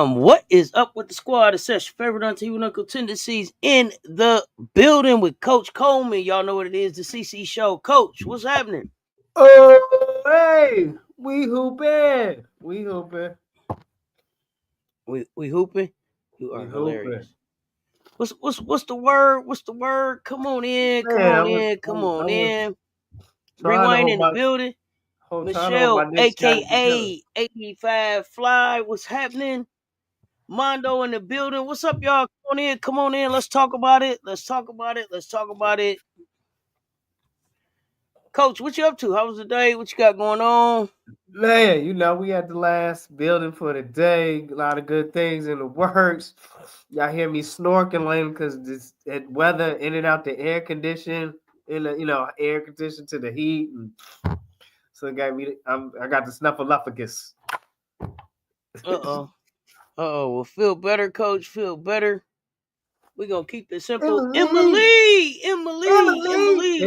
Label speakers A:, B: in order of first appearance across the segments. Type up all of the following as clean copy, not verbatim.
A: What is up with the squad? It's your favorite auntie with Uncle Tendencies in the building with Coach Coleman. Y'all know what it is, the CC Show. Coach, what's happening?
B: Oh, hey, we hooping. We hooping.
A: We hooping? You are hilarious. What's the word? What's the word? Come on in, come on in. Rewind in the building. Michelle, aka 85 Fly, what's happening? Mondo in the building. What's up, y'all? Come on in. Let's talk about it. Coach, what you up to? How was the day? What you got going on?
B: Man, we had the last building for the day. A lot of good things in the works. Y'all hear me snorkeling because this weather in and out the air condition, air condition to the heat. And so it got me. I got the snuffleupagus.
A: Well, feel better, Coach. Feel better. We're going to keep it simple. Emily.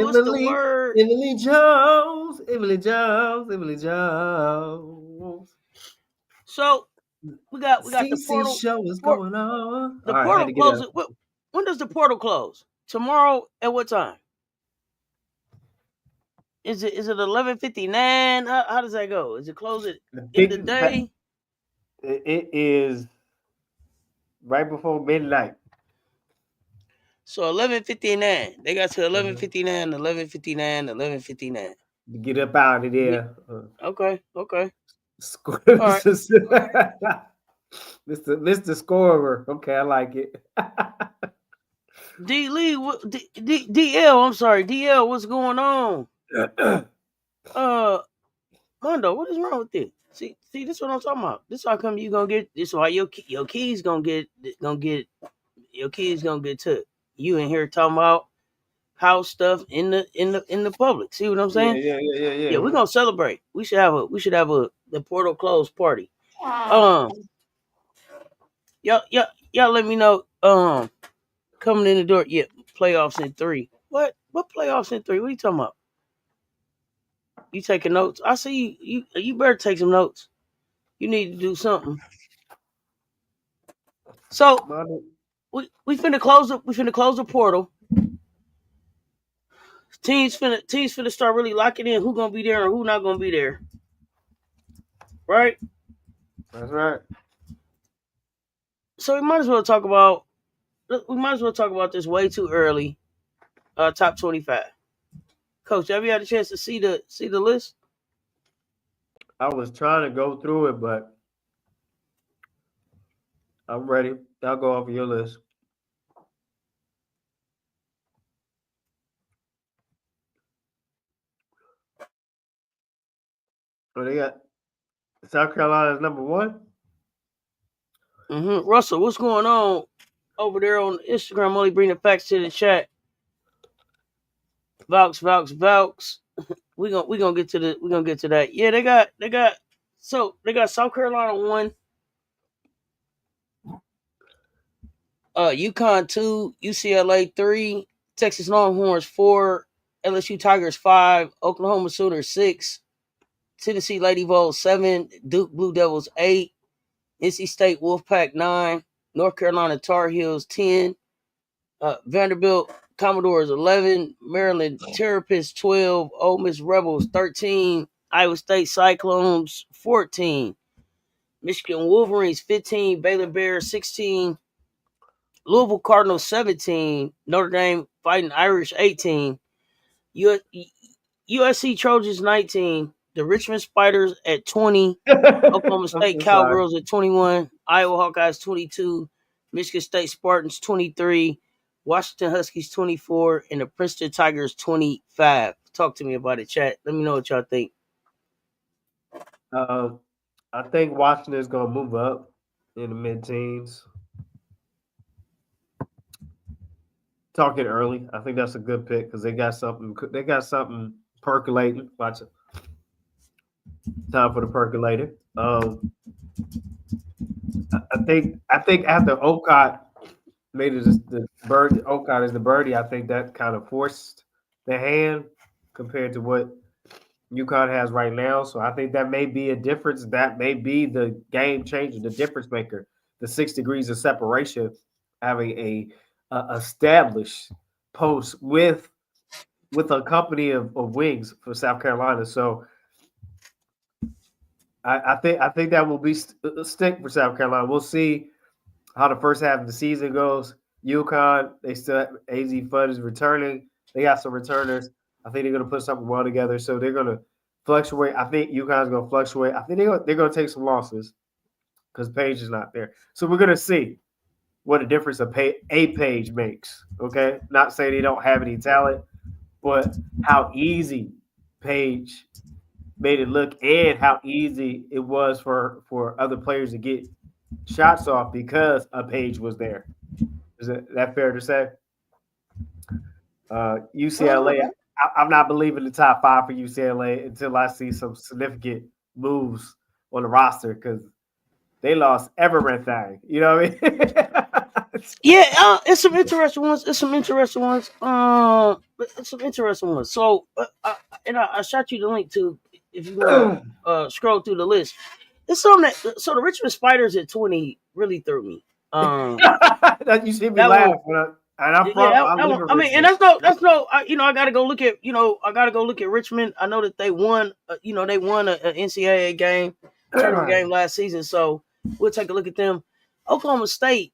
A: What's the word?
B: Emily Jones.
A: So, we got
B: CC
A: the portal.
B: Show is going on.
A: The portal closes. When does the portal close? Tomorrow at what time? Is it 11:59? How does that go? Is it close at in the day?
B: It is right before midnight.
A: So 11:59. They got to 11:59, 11:59.
B: To get up out of there.
A: Okay.
B: Right. Mr. Scorer. Okay, I like it.
A: D Lee, DL. I'm sorry, DL. What's going on? Mondo, what is wrong with this? See, this is what I'm talking about. This how come you gonna get. This why your keys gonna get your keys gonna get took. You in here talking about house stuff in the public. See what I'm saying?
B: Yeah.
A: We're gonna celebrate. We should have the portal close party. Y'all let me know. Coming in the door. Yeah, playoffs in 3. What playoffs in 3? What are you talking about? You taking notes? I see you better take some notes. You need to do something. So we finna close the portal. Teams finna start really locking in who gonna be there and who not gonna be there. Right?
B: That's right.
A: So we might as well talk about this way too early. Top 25. Coach, have you had a chance to see the list?
B: I was trying to go through it, but I'm ready. I'll go off of your list. So they got South Carolina's number 1.
A: Russell, what's going on over there on Instagram? Only bring the facts to the chat. Vaux. we gonna get to that. Yeah, they got South Carolina 1. UConn 2, UCLA 3, Texas Longhorns 4, LSU Tigers 5, Oklahoma Sooners 6, Tennessee Lady Vols 7, Duke Blue Devils 8, NC State Wolfpack 9, North Carolina Tar Heels 10, Vanderbilt Commodores 11, Maryland Terrapins 12, Ole Miss Rebels 13, Iowa State Cyclones 14. Michigan Wolverines 15, Baylor Bears 16, Louisville Cardinals 17, Notre Dame Fighting Irish 18, USC Trojans 19, the Richmond Spiders at 20, Oklahoma
B: I'm
A: State
B: so sorry.
A: Cowgirls at 21, Iowa Hawkeyes 22, Michigan State Spartans 23, Washington Huskies 24, and the Princeton Tigers 25. Talk to me about it, chat. Let me know what y'all think.
B: I think Washington is going to move up in the mid-teens. Talking early, I think that's a good pick because they got something. They got something percolating. Watch it. Time for the percolator. I think after Okot made it the bird, Okot is the birdie. I think that kind of forced the hand compared to what UConn has right now. So I think that may be a difference. That may be the game changer, the difference maker. The 6 degrees of separation, having a established post with a company of wings for South Carolina. So I think that will be a stick for South Carolina. We'll see how the first half of the season goes. UConn, they still have AZ Fudd is returning. They got some returners. I think they're going to put something well together. So they're going to fluctuate. I think UConn's going to fluctuate. I think they're going to take some losses because Page is not there. So we're going to see what a difference a Page makes. Okay, not saying they don't have any talent, but how easy Page made it look and how easy it was for other players to get shots off because a Page was there. Is that fair to say? UCLA, I'm not believing the top 5 for UCLA until I see some significant moves on the roster because they lost everything. You know what I mean?
A: Yeah, it's some interesting ones. It's some interesting ones. It's some interesting ones. So, I shot you the link to if you want to scroll through the list. It's something that so the Richmond Spiders at 20 really threw me.
B: You see me
A: That
B: laugh,
A: one,
B: and I'm from.
A: yeah,
B: I
A: that
B: live
A: one.
B: in
A: I mean, and
B: Richmond.
A: that's no. I got to go look at. I got to go look at Richmond. I know that they won. They won a NCAA game, tournament game last season. So we'll take a look at them. Oklahoma State.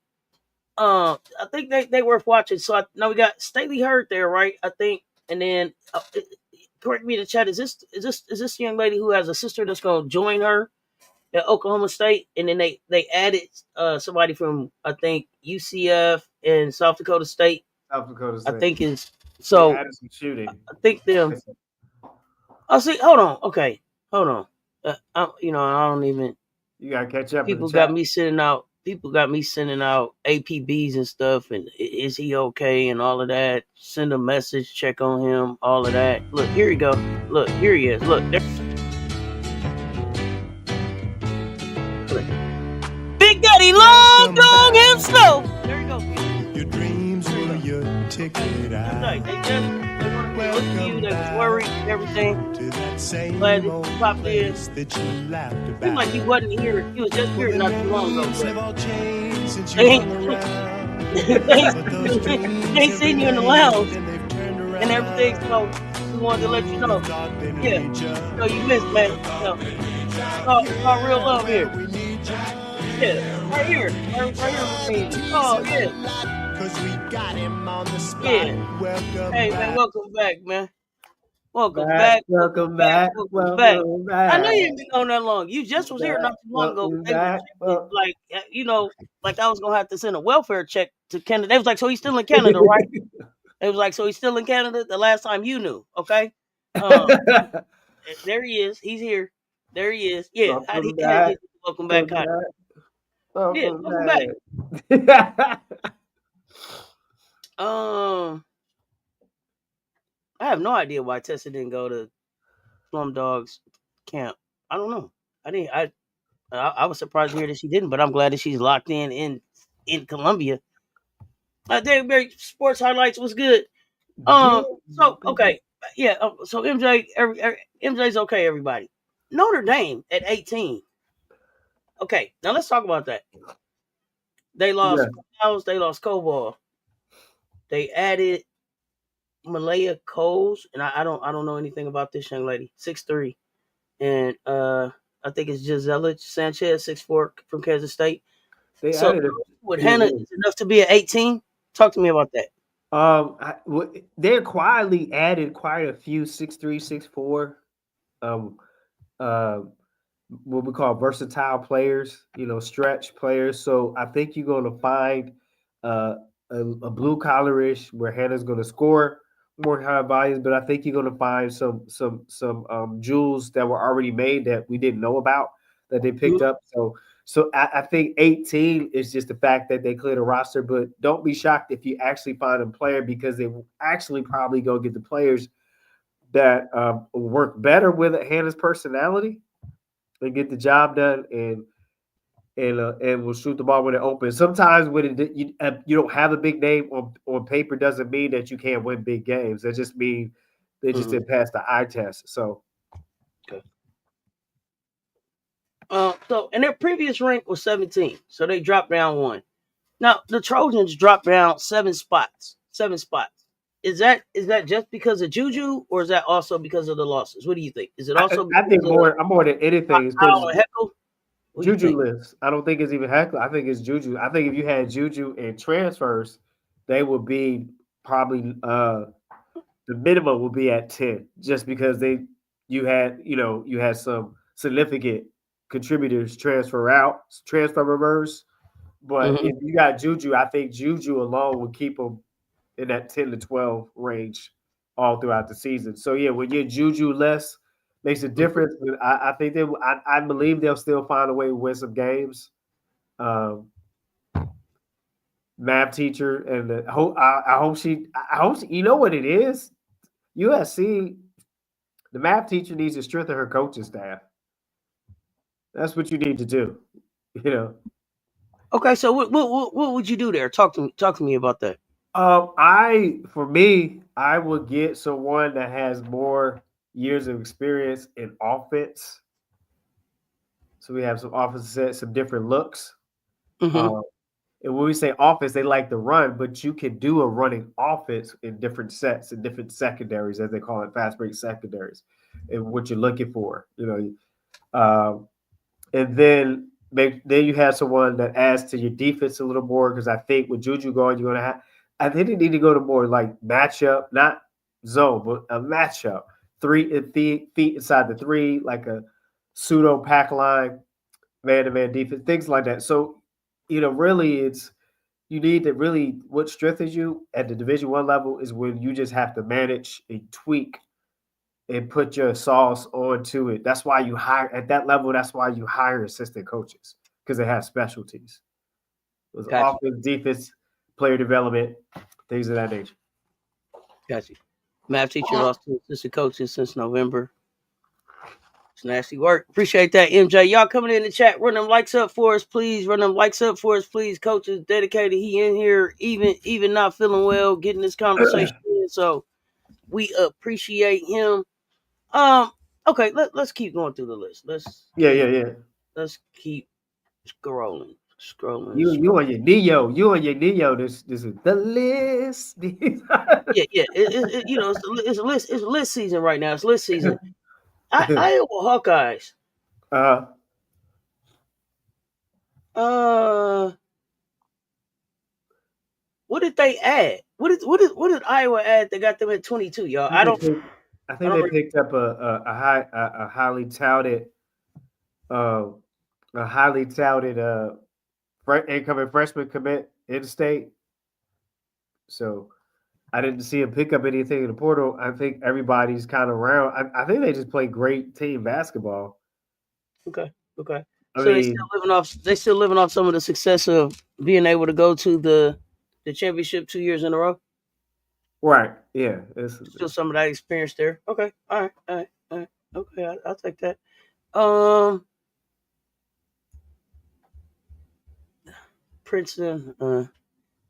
A: I think they worth watching. So now we got Staley Hurd there, right? I think, and then correct me in the chat. Is this young lady who has a sister that's going to join her at Oklahoma State, and then they added somebody from I think UCF and South Dakota State.
B: South Dakota
A: I
B: State.
A: think is
B: They
A: so.
B: added some shooting.
A: I think them. Oh, see, hold on. Okay, hold on. I don't even.
B: You gotta catch up in the
A: People got
B: chat.
A: me sending out. People got me sending out APBs and stuff, and is he okay and all of that. Send a message, check on him, all of that. Look, here you go. Look, here he is. Look, Big Daddy, long dong and slow. There you go.
C: Your dreams were your ticket out.
A: They want to look at you. They was worried and everything.
C: To that same
A: Glad that
C: old
A: you popped in.
C: place that you laughed about.
A: Seemed like you wasn't here. You was just here
C: Well,
A: not
C: the
A: too long ago.
C: memories have all changed since
A: They
C: you
A: ain't,
C: hung around. But those
A: they
C: dreams
A: ain't
C: have
A: seen you in the
C: remained,
A: lounge
C: and they've turned around.
A: and everything. So we wanted to let you know.
C: Thought they'd
A: Yeah,
C: reach up.
A: no, you missed, man. No, it's real love here.
C: We need you.
A: Yeah, right here, right here with me. Oh yeah,
C: Cause we got him on the spot.
A: yeah.
C: Welcome
A: Hey
C: back.
A: man, welcome back, man. Welcome
B: Back,
A: back.
B: welcome back,
A: Welcome back.
B: welcome
A: I know
B: back.
A: you ain't been on that long. You just was here not too long ago.
B: Welcome
A: They was
B: back.
A: checking, like like I was gonna have to send a welfare check to Canada. They was like, so he's still in Canada, right? It was like, so he's still in Canada. The last time you knew, okay? There he is. He's here. There he is. Yeah. How
B: Welcome
A: did
B: back.
A: he welcome back?
B: Welcome back.
A: Yeah, welcome back.
B: Welcome back.
A: I have no idea why Tessa didn't go to Slumdog's camp. I don't know. I didn't. I was surprised to hear that she didn't, but I'm glad that she's locked in Columbia. Danbury Sports Highlights was good. So okay, yeah. So MJ's okay. Everybody. Notre Dame at 18. Okay, now let's talk about that. They lost Miles. They lost Koval. They added Malaya Coles, and I don't know anything about this young lady. 6'3", and I think it's Gisela Sanchez, 6'4", from Kansas State.
B: They
A: So
B: added a
A: with
B: few
A: Hannah,
B: wins.
A: is enough to be at 18? Talk to me about that.
B: They quietly added quite a few 6'3", 6'4", um, uh, what we call versatile players, stretch players. So I think you're going to find uh, a blue collarish where Hannah's going to score more high volumes, but I think you're going to find some jewels that were already made that we didn't know about that they picked up. So I think 18 is just the fact that they cleared the roster, but don't be shocked if you actually find a player because they will actually probably go get the players that work better with Hannah's personality and get the job done and will shoot the ball when it opens. Sometimes when you don't have a big name on paper doesn't mean that you can't win big games. That just means they just didn't pass the eye test. So,
A: okay. So and their previous rank was 17, so they dropped down one. Now the Trojans dropped down 7 spots. 7 spots. Is that just because of Juju, or is that also because of the losses? What do you think? Is it also
B: I think
A: because
B: more than anything is because
A: of Heckle?
B: Juju list. I don't think it's even Heckler. I think it's Juju. I think if you had Juju and transfers, they would be probably the minimum would be at 10, just because you had some significant contributors transfer reverse. But if you got Juju, I think Juju alone would keep them in that 10 to 12 range all throughout the season. So yeah, when you're Juju less makes a difference. But I think I believe they'll still find a way to win some games. Math teacher and I hope she you know what it is. USC, the math teacher needs to strengthen her coaching staff. That's what you need to do.
A: Okay, so what would you do there? Talk to me about that.
B: For me, I would get someone that has more years of experience in offense. So we have some offensive sets, some different looks. And when we say offense, they like to run, but you can do a running offense in different sets and different secondaries, as they call it, fast break secondaries, and what you're looking for. And then you have someone that adds to your defense a little more, because I think with Juju going, you're going to have. I think they need to go to more like matchup, not zone, but a matchup. 3 feet inside the 3, like a pseudo pack line, man-to-man defense, things like that. So, really, you need to really what strengthens you at the Division I level is when you just have to manage and tweak and put your sauce onto it. That's why you hire at that level. That's why you hire assistant coaches, because they have specialties. It was offense, defense, player development, things of that nature.
A: Got you. Math teacher lost to assistant coaches since November. It's nasty work. Appreciate that, MJ. Y'all coming in the chat. Run them likes up for us, please. Run them likes up for us, please. Coach is dedicated. He in here, even not feeling well, getting this conversation in. So we appreciate him. Okay, let's keep going through the list. Let's keep scrolling.
B: You on your Neo. This is the list.
A: Yeah. It's a list. It's list season right now. It's list season. Iowa Hawkeyes. What did they add? What did Iowa add that got them at 22, y'all?
B: I think they picked up a highly touted incoming freshman commit in state. So I didn't see him pick up anything in the portal. I think everybody's kind of around. I think they just play great team basketball.
A: Okay. They still living off some of the success of being able to go to the championship 2 years in a row.
B: Right. Yeah.
A: Still some of that experience there. Okay. All right. Okay, I'll take that. Princeton,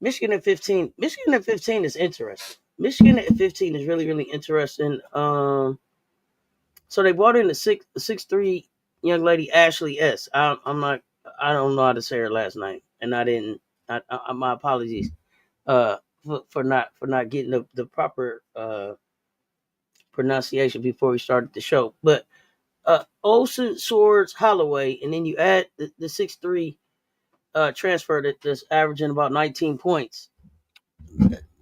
A: Michigan at 15. Michigan at 15 is interesting. Michigan at 15 is really, really interesting. So they brought in the 6'3" young lady, Ashley S. I don't know how to say her last name, and I didn't. My apologies. For not getting the proper pronunciation before we started the show. But Olsen, Swords, Holloway, and then you add the 6'3" transfer that's averaging about 19 points.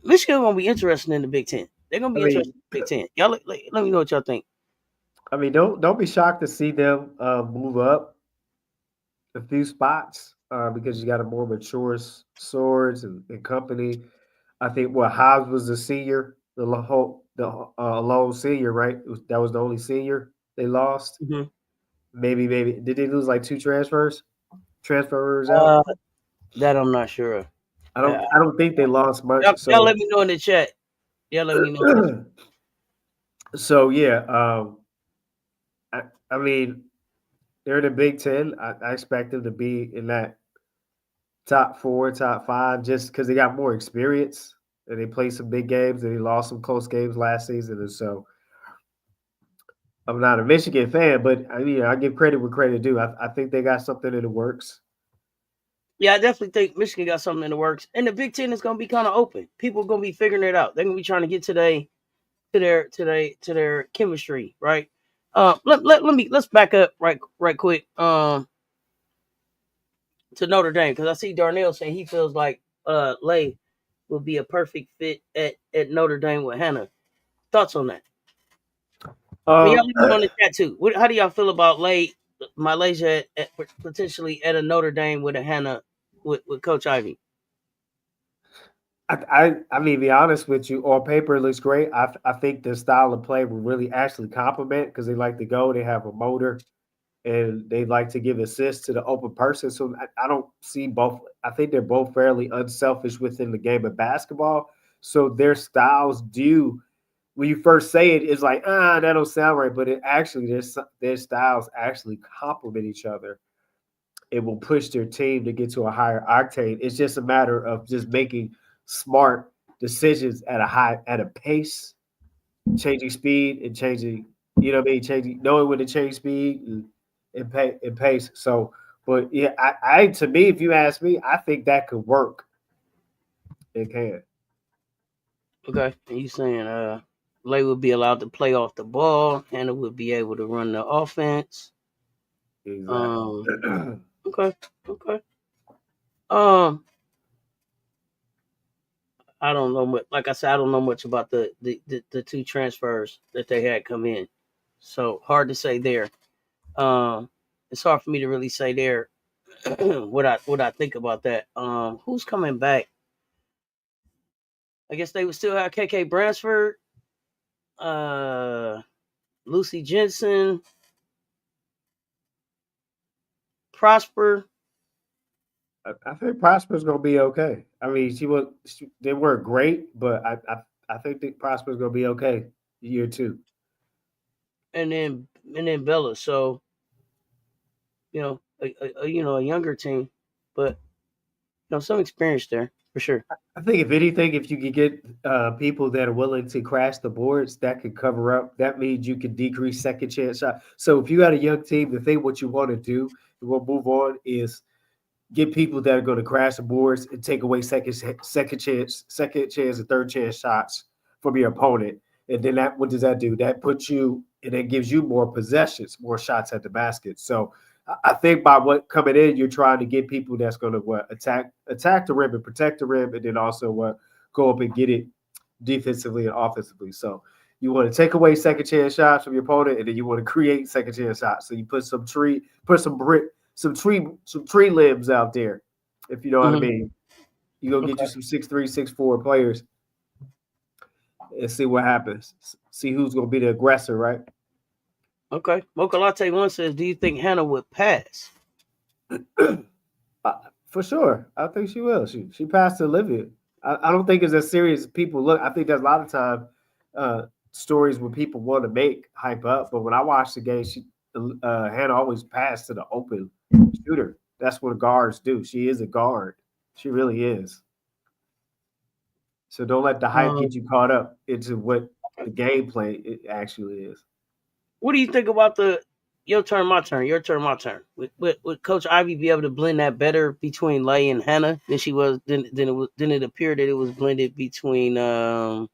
A: Michigan gonna be interesting in the Big Ten. They're gonna
B: I
A: be interested
B: mean,
A: in the Big Ten. Y'all let me know what y'all think.
B: don't be shocked to see them move up a few spots because you got a more mature Swords and company. I think Hobbs was the senior, the lone senior, right? That was the only senior they lost.
A: Mm-hmm.
B: Maybe did they lose like two transfers out?
A: Uh, that I'm not sure of. Uh,
B: I don't think they lost much.
A: y'all let me know in the chat. Y'all let me know.
B: So yeah, I mean they're in the Big Ten. I expect them to be in that top four, top five, just because they got more experience and they played some big games and they lost some close games last season. And so I'm not a Michigan fan, but I mean I give credit where credit due. I think they got something in the works.
A: Yeah, I definitely think Michigan got something in the works, and the Big Ten is gonna be kind of open. People are gonna be figuring it out. They're gonna be trying to get to their chemistry, right? Let's back up right quick. To Notre Dame, because I see Darnell saying he feels like Lay will be a perfect fit at Notre Dame with Hannah. Thoughts on that? I mean, y'all
B: Um,
A: leave it on the chat too. How do y'all feel about Malaysia potentially at a Notre Dame with a Hannah with Coach Ivy?
B: I mean, be honest with you, on paper it looks great. I think the style of play will really actually complement because they like to go. They have a motor and they like to give assists to the open person. So I don't see both. I think they're both fairly unselfish within the game of basketball. So their styles do. When you first say it, it's like that don't sound right, but it actually their styles actually complement each other. It will push their team to get to a higher octane. It's just a matter of just making smart decisions at a pace, changing speed and changing, you know what I mean, changing knowing when to change speed and pace. So, but yeah, I to me, if you ask me, I think that could work. It can.
A: Okay, and you saying Lay would be allowed to play off the ball, Hannah would be able to run the offense.
B: Exactly.
A: Um, okay, okay. Um, I don't know much. Like I said, I don't know much about the two transfers that they had come in, so hard to say there. Um, it's hard for me to really say there what I think about that. Who's coming back? I guess they would still have KK Bransford, uh, Lucy Jensen, Prosper.
B: I think Prosper's gonna be okay. I mean, they weren't great, but I think that Prosper's gonna be okay year two.
A: and then Bella. So a younger team, but some experience there for sure.
B: I think if anything, if you could get people that are willing to crash the boards, that could cover up. That means you could decrease second chance shot. So if you got a young team, the thing what you want to do, and we'll move on, is get people that are going to crash the boards and take away second chance, and third chance shots from your opponent. And then what does that do? That puts you and it gives you more possessions, more shots at the basket. So I think by what coming in, you're trying to get people that's going to attack the rim and protect the rim, and then also go up and get it defensively and offensively. So you want to take away second chance shots from your opponent, and then you want to create second chance shots. So you put some tree limbs out there, if you know what I
A: Mm-hmm.
B: mean. You go get
A: Okay.
B: you some 6'3", 6'4" players and see what happens. See who's gonna be the aggressor, right?
A: Okay. Mocha Latte One says, "Do you think Hannah would pass?"
B: For sure. I think she will. She passed to Olivia. I don't think it's as serious as people look. I think there's a lot of time stories where people want to make hype up, but when I watch the game, Hannah always passed to the open shooter. That's what guards do. She is a guard. She really is. So don't let the hype
A: Um,
B: get you caught up into what the gameplay it actually is.
A: what do you think about the your turn, my turn, your turn, my turn? Would Coach Ivy be able to blend that better between Lay and Hannah than it appeared that it was blended between Hannah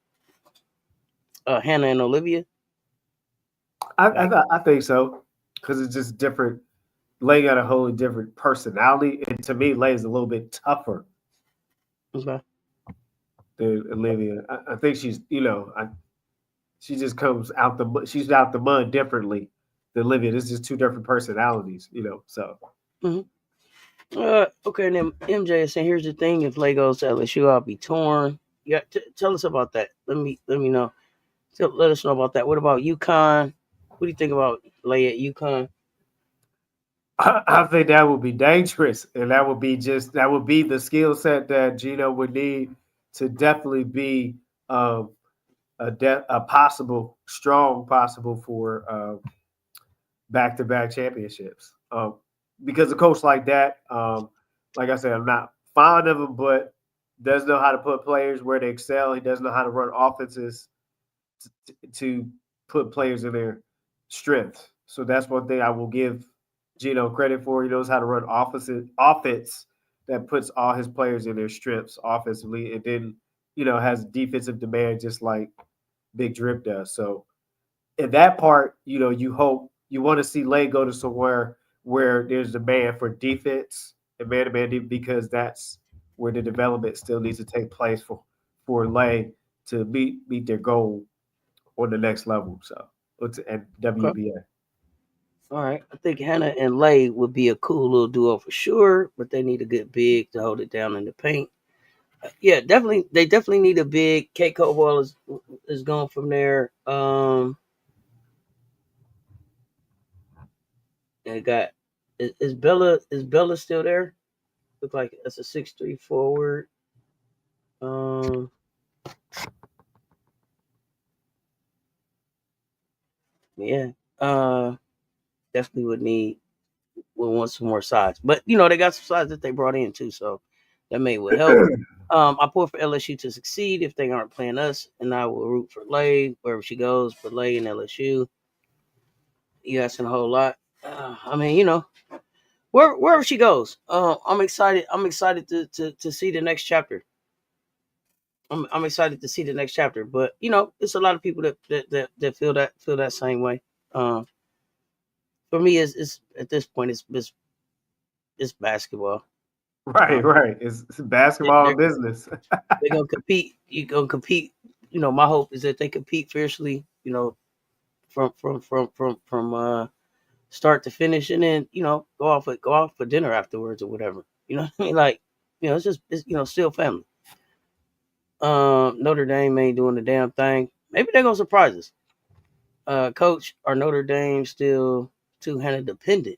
A: and Olivia?
B: I think so. because it's just different. Lay got a wholly different personality, and to me, Lay is a little bit tougher
A: Okay.
B: than Olivia. I think she's, she just comes out she's out the mud differently than Olivia. This is just two different personalities, So
A: Mm-hmm. Okay, and then MJ is saying, "Here's the thing: if Lay goes to LSU, I'll be torn." Yeah, tell us about that. Let me know. Let us know about that. What about UConn? What do you think about Lay at UConn?
B: I think that would be dangerous, and that would be the skill set that Gino would need to definitely be um, a strong possible for back-to-back championships. Because a coach like that, like I said, I'm not fond of him, but does know how to put players where they excel. He does know how to run offenses to put players in their strength. So that's one thing I will give Gino credit for. He knows how to run offense that puts all his players in their strengths offensively, and then has defensive demand just like Big Drip does. So in that part, you hope you want to see Lay go to somewhere where there's demand for defense and man-to-man because that's where the development still needs to take place for Lay to meet their goal on the next level. So it's at
A: Okay.
B: WNBA.
A: All right. I think Hannah and Lay would be a cool little duo for sure, but they need a good big to hold it down in the paint. Yeah, definitely. They definitely need a big. Kate Caldwell is going from there. And got is Bella still there? Look like that's a 6'3" forward. Um, yeah. Definitely would want some more sides, but they got some sides that they brought in too, so that would help. I pull for LSU to succeed if they aren't playing us, and I will root for Lay wherever she goes. But Lay and LSU, you asking a whole lot. I mean, wherever she goes, I'm excited. I'm excited to see the next chapter. I'm excited to see the next chapter. But it's a lot of people that feel that same way. Um, for me, it's at this point, it's basketball.
B: Right,
A: Um,
B: right. It's
A: they-
B: basketball
A: they're
B: business.
A: they're gonna compete. You gonna compete. My hope is that they compete fiercely. From start to finish, and then go out for dinner afterwards or whatever. You know what I mean? Like, it's still family. Notre Dame ain't doing the damn thing. Maybe they're gonna surprise us. Coach, are Notre Dame still two-handed dependent?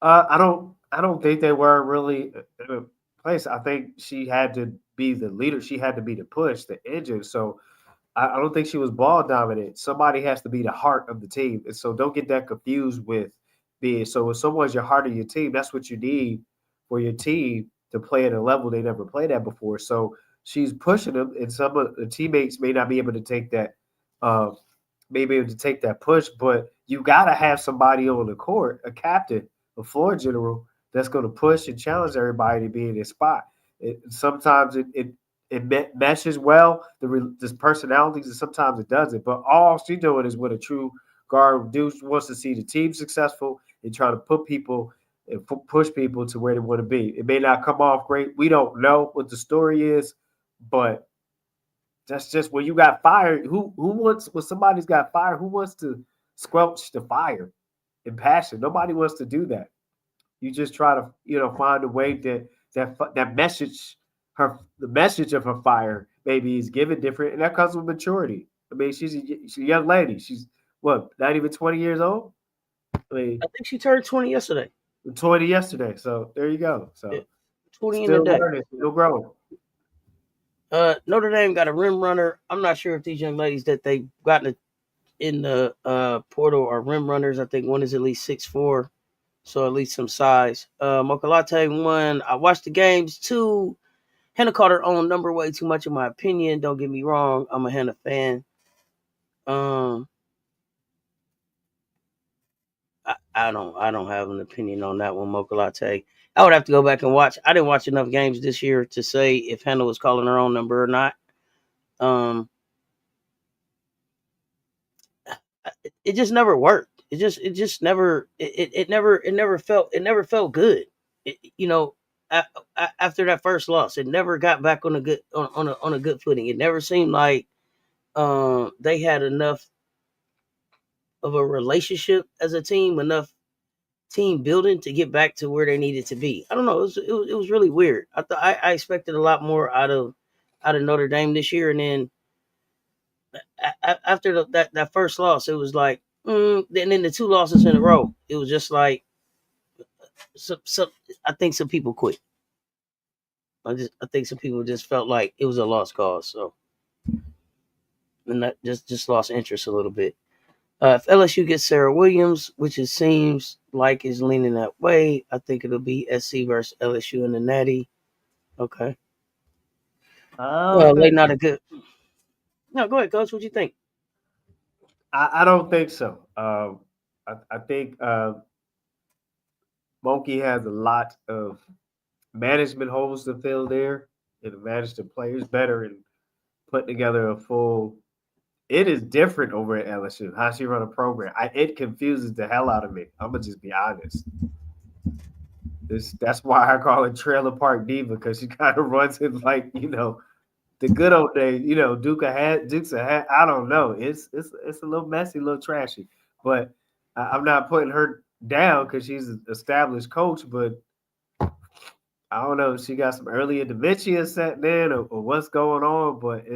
B: I don't think they were really in a place. I think she had to be the leader. She had to be the push, the engine. So I don't think she was ball dominant. Somebody has to be the heart of the team. And so don't get that confused with being. So if someone's your heart of your team, that's what you need for your team to play at a level they never played at before. So she's pushing them, and some of the teammates may not be able to take that, uh, push. But you got to have somebody on the court, a captain, a floor general, that's going to push and challenge everybody to be in their spot. Sometimes it meshes well, the personalities, and sometimes it doesn't. But all she's doing is what a true guard wants to see the team successful and try to put people and push people to where they want to be. It may not come off great. We don't know what the story is, but that's just when you got fire. Who wants when somebody's got fire? Who wants to squelch the fire and passion? Nobody wants to do that. You just try to find a way that message the message of her fire maybe is given different, and that comes with maturity. I mean, she's a young lady. She's what, not even 20 years old. I mean,
A: I think she turned 20 yesterday.
B: 20 yesterday. So there you go.
A: Yeah,
B: So
A: 20 in a
B: still
A: day.
B: learning, still growing.
A: Notre Dame got a rim runner. I'm not sure if these young ladies that they got in the portal are rim runners. I think one is at least 6'4", so at least some size. Mokalate won. I watched the games too. Hannah caught her own number way too much, in my opinion. Don't get me wrong. I'm a Hannah fan. Um, I don't have an opinion on that one, Mokalate. I would have to go back and watch. I didn't watch enough games this year to say if Hannah was calling her own number or not. Um, it just never worked. It just never it never felt good. After that first loss, it never got back on a good on a good footing. It never seemed like they had enough of a relationship as a team, enough team building to get back to where they needed to be. I don't know. It was really weird. I expected a lot more out of Notre Dame this year, and then after that first loss, it was like, and then the two losses in a row, it was just like, some I think some people quit. I think some people just felt like it was a lost cause. So, and that just lost interest a little bit. If LSU gets Sarah Williams, which it seems like is leaning that way, I think it'll be SC versus LSU in the Natty. Okay.
B: I
A: Well,
B: don't
A: they
B: think
A: not
B: so.
A: a good. No, go ahead, Coach. What you think?
B: I don't think so. I think Monkey has a lot of management holes to fill there and manage the players better and put together a full. It is different over at LSU how she run a program. It confuses the hell out of me. I'm gonna just be honest. That's why I call it Trailer Park Diva because she kind of runs it like the good old days. Dukes a hat. I don't know. It's a little messy, a little trashy, but I'm not putting her down because she's an established coach. But I don't know if she got some earlier dementia setting in or what's going on. But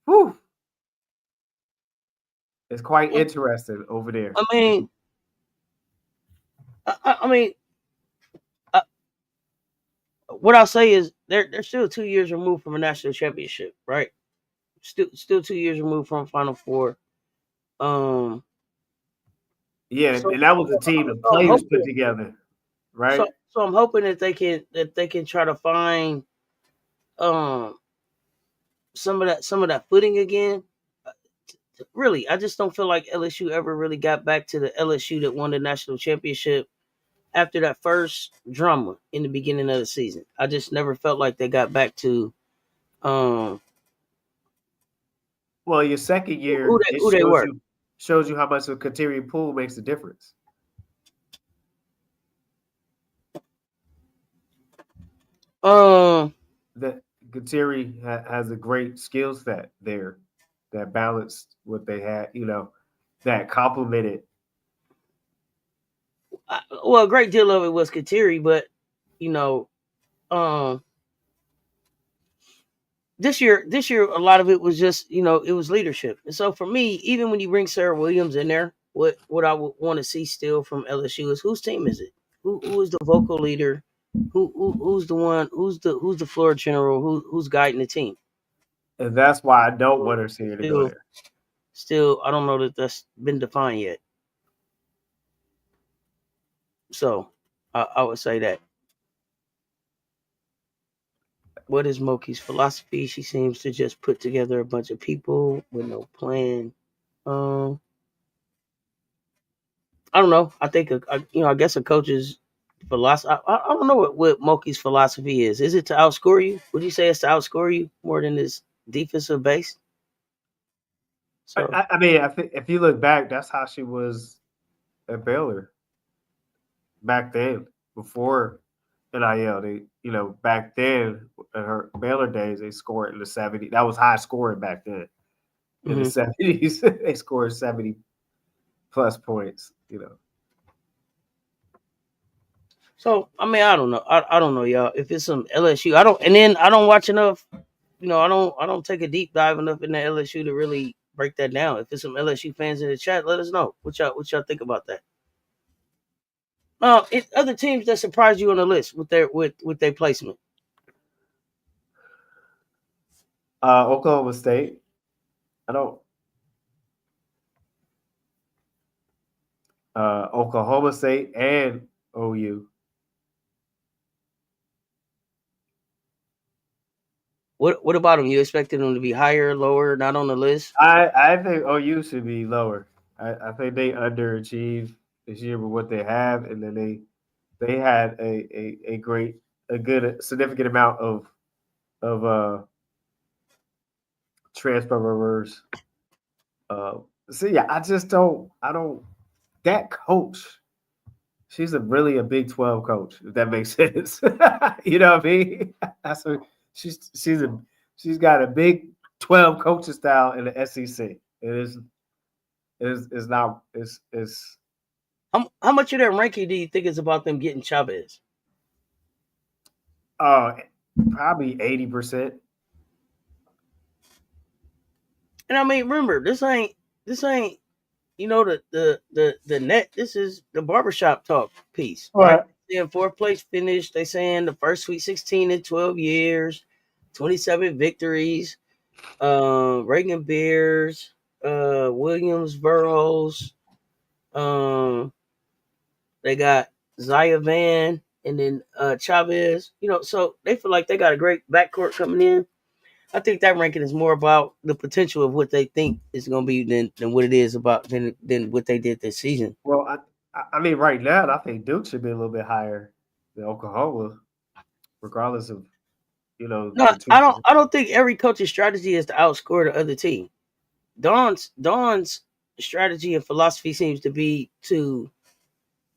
B: whew, it's quite interesting over there.
A: I mean, I mean, uh, what I'll say is they're still 2 years removed from a national championship, right? Still 2 years removed from Final Four. Um,
B: Yeah,
A: so,
B: and that was a team the
A: so I'm
B: players put
A: hoping.
B: together,
A: So
B: right?
A: so I'm hoping that they can try to find um some of that footing again. Really, I just don't feel like LSU ever really got back to the LSU that won the national championship after that first drama in the beginning of the season. I just never felt like they got back to um
B: Well, your second year, it
A: who they were.
B: shows you how much a Kateri pool makes a difference.
A: Um,
B: That Kateri has a great skill set there that balanced what they had, that complemented.
A: well, a great deal of it was Kateri, but you know, um, this year, a lot of it was just it was leadership. And so for me, even when you bring Sarah Williams in there, what I would want to see still from LSU is whose team is it? Who is the vocal leader? Who's the one? Who's the floor general? Who's guiding the team?
B: And that's why I don't want her senior to go
A: Still,
B: there.
A: still, I don't know that that's been defined yet. So I would say that. What is Moki's philosophy? She seems to just put together a bunch of people with no plan. Um, I don't know. I think I guess a coach's philosophy. I don't know what Moki's philosophy is. Is it to outscore you? Would you say it's to outscore you more than this defensive base? So
B: I mean, I think if you look back, that's how she was at Baylor back then. Before NIL, back then in her Baylor days, they scored in the 70. That was high scoring back then. In the 70s, they scored 70 plus points.
A: So I mean, I don't know. I don't know, y'all. If it's some LSU, I don't watch enough. I don't take a deep dive enough into LSU to really break that down. If it's some LSU fans in the chat, let us know what y'all think about that. Other teams that surprised you on the list with their placement.
B: Oklahoma State. I don't. Oklahoma State and OU.
A: What about them? You expected them to be higher, lower, not on the list?
B: I think OU should be lower. I think they underachieved this year with what they have, and then they had a good significant amount of transferers. See, I just don't. I don't. That coach, she's really a Big 12 coach. If that makes sense, you know what I mean. That's what she's got a Big 12 coaching style in the SEC. It is not. It's
A: How much of that ranking do you think is about them getting Chavez?
B: uh probably 80%.
A: And I mean, remember, this ain't the net. This is the barbershop talk piece, right?
B: Right.
A: In fourth place finish. They saying the first Sweet 16 in 12 years, 27 victories. Reagan Bears, Williams Burroughs. Um, they got Zaya Van and then Chavez. So they feel like they got a great backcourt coming in. I think that ranking is more about the potential of what they think is going to be than what it is about than what they did this season.
B: Well, I mean, right now, I think Duke should be a little bit higher than Oklahoma, regardless of
A: No,
B: the two.
A: I don't think every coach's strategy is to outscore the other team. Dawn's strategy and philosophy seems to be to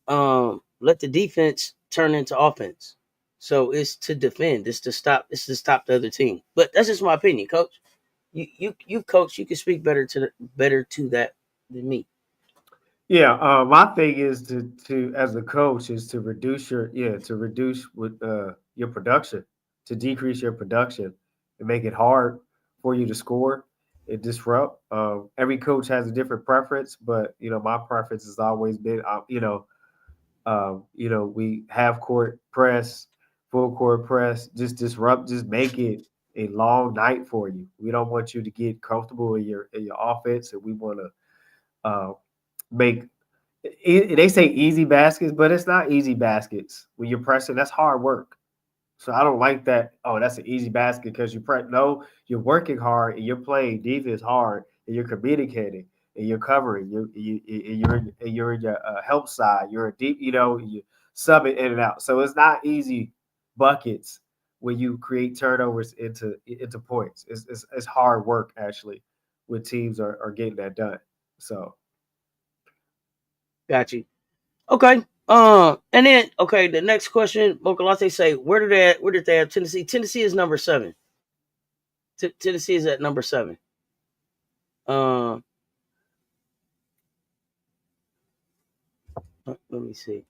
A: let the defense turn into offense. So it's to defend. It's to stop. It's to stop the other team. But that's just my opinion, Coach. You coach. You can speak better to that than me.
B: Yeah, my thing is to as a coach is to reduce your production, to decrease your production, and make it hard for you to score. It disrupt. Every coach has a different preference, but my preference has always been, we have court press, full court press, just disrupt, just make it a long night for you. We don't want you to get comfortable in your offense, and we want to make they say easy baskets, but it's not easy baskets. When you're pressing, that's hard work. So I don't like that. Oh, that's an easy basket because you press. No, you're working hard and you're playing defense hard and you're communicating and you're covering. You're in your help side. You're a deep. You sub it in and out. So it's not easy buckets when you create turnovers into points. It's hard work actually when teams are getting that done. So
A: Got you. Okay. And then the next question, Mokalate say, where did they have Tennessee? Tennessee is number 7. Tennessee is at number 7. Uh, let me see.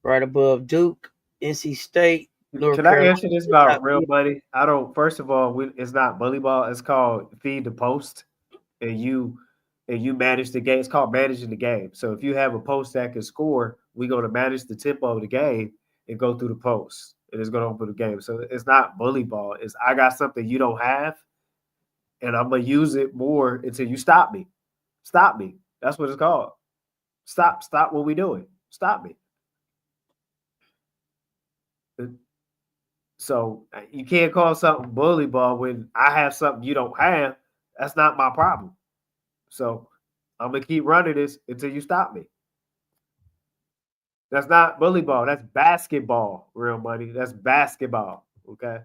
A: Right above Duke, NC State, North
B: can I
A: Carolina.
B: answer this
A: The top
B: about real money? I don't. First of all, it's not bully ball. It's called feed the post, and you manage the game. It's called managing the game. So if you have a post that can score, we go to manage the tempo of the game and go through the post. And it's going to open the game. So it's not bully ball. It's I got something you don't have, and I'm gonna use it more until you stop me. Stop me. That's what it's called. Stop what we doing. Stop me. So you can't call something bully ball when I have something you don't have. That's not my problem. So I'm gonna keep running this until you stop me. That's not bully ball. That's basketball. Real money. That's basketball. Okay.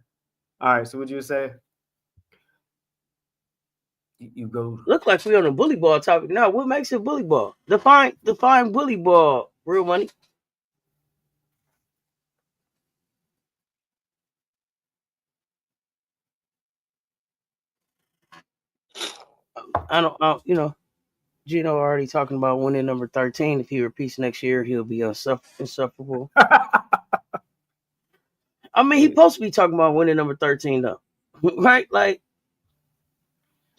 B: All right. So what you say? You go.
A: Look like we on a bully ball topic now. What makes it bully ball? Define bully ball. Real money. I don't. Gino already talking about winning number 13. If he repeats next year, he'll be insufferable. I mean, he's supposed to be talking about winning number 13 though, right? Like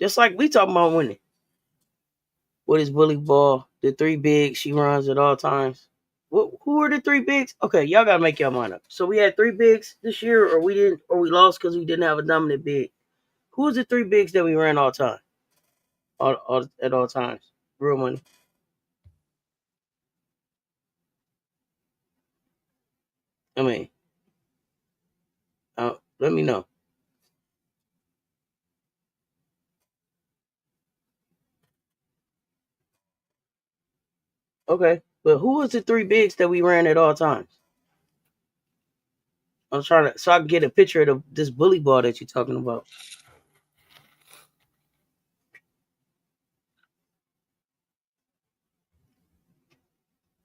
A: just like we talking about winning. What is bully ball? The 3 bigs she runs at all times. Who are the 3 bigs? Okay, y'all gotta make your mind up. So we had 3 bigs this year, or we didn't, or we lost because we didn't have a dominant big. Who was the 3 bigs that we ran all time, at all times? Real money. I mean, let me know. Okay, but who was the 3 bigs that we ran at all times? I'm trying to, so I can get a picture of this bully ball that you're talking about.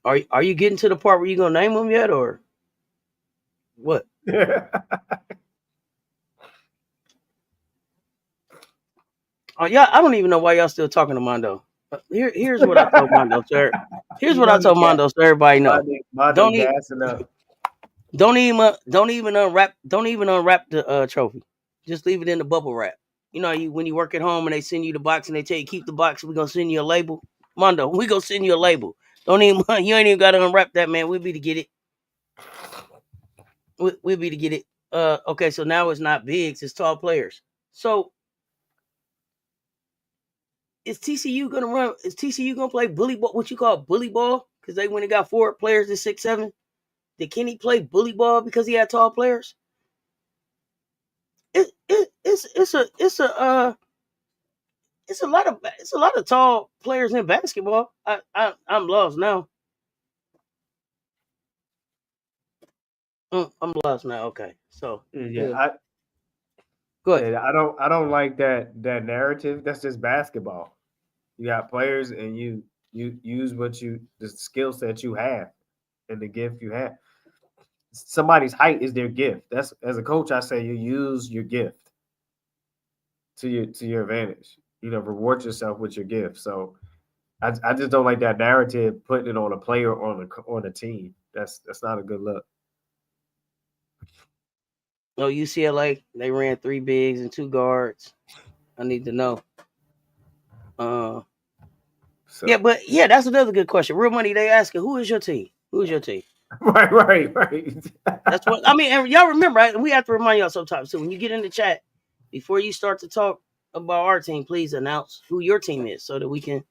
A: Are you getting to the part where you gonna name them yet, or what? Oh yeah, I don't even know why y'all still talking to Mondo. Here's what I told Mondo, sir. Here's what I told Mondo, so everybody know.
B: Mondo gassing up.
A: Don't even unwrap the trophy. Just leave it in the bubble wrap. You know, when you work at home and they send you the box and they tell you keep the box, we gonna send you a label. Mondo, we gonna send you a label. Don't even you ain't even gotta unwrap that, man. We'll be to get it. We'll be to get it. Okay, so now it's not bigs, it's tall players. So is TCU gonna play bully ball? What you call bully ball? Because they went and got 4 players at 6'7". Did Kenny play bully ball because he had tall players? It's a lot of tall players in basketball. I'm lost now. I'm lost now. Okay, so
B: Yeah,
A: go ahead.
B: I don't like that narrative. That's just basketball. You got players, and you use the skill set you have, and the gift you have. Somebody's height is their gift. That's, as a coach, I say you use your gift to your advantage. You know, reward yourself with your gift. So I just don't like that narrative, putting it on a player or on a team. That's not a good look.
A: No, UCLA, they ran 3 bigs and 2 guards. I need to know. Yeah, but yeah, that's another good question. Real money, they asking, who is your team? Who is your team?
B: Right.
A: That's what I mean. And y'all remember, right? And we have to remind y'all sometimes. So when you get in the chat, before you start to talk about our team, please announce who your team is, so that we can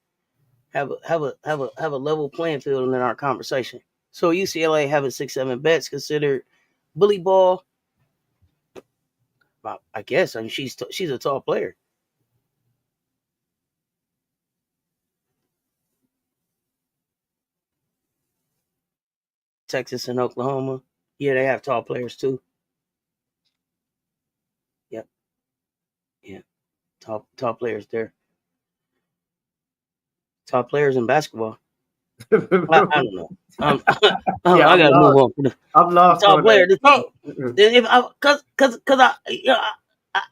A: have a level playing field in our conversation. So UCLA having 6-7 bets considered bully ball. I guess. I mean, she's a tall player. Texas and Oklahoma, yeah, they have tall players too. Yep. Yeah, tall players there. Tall players in basketball. I don't know. I gotta move on.
B: I'm lost.
A: Tall player.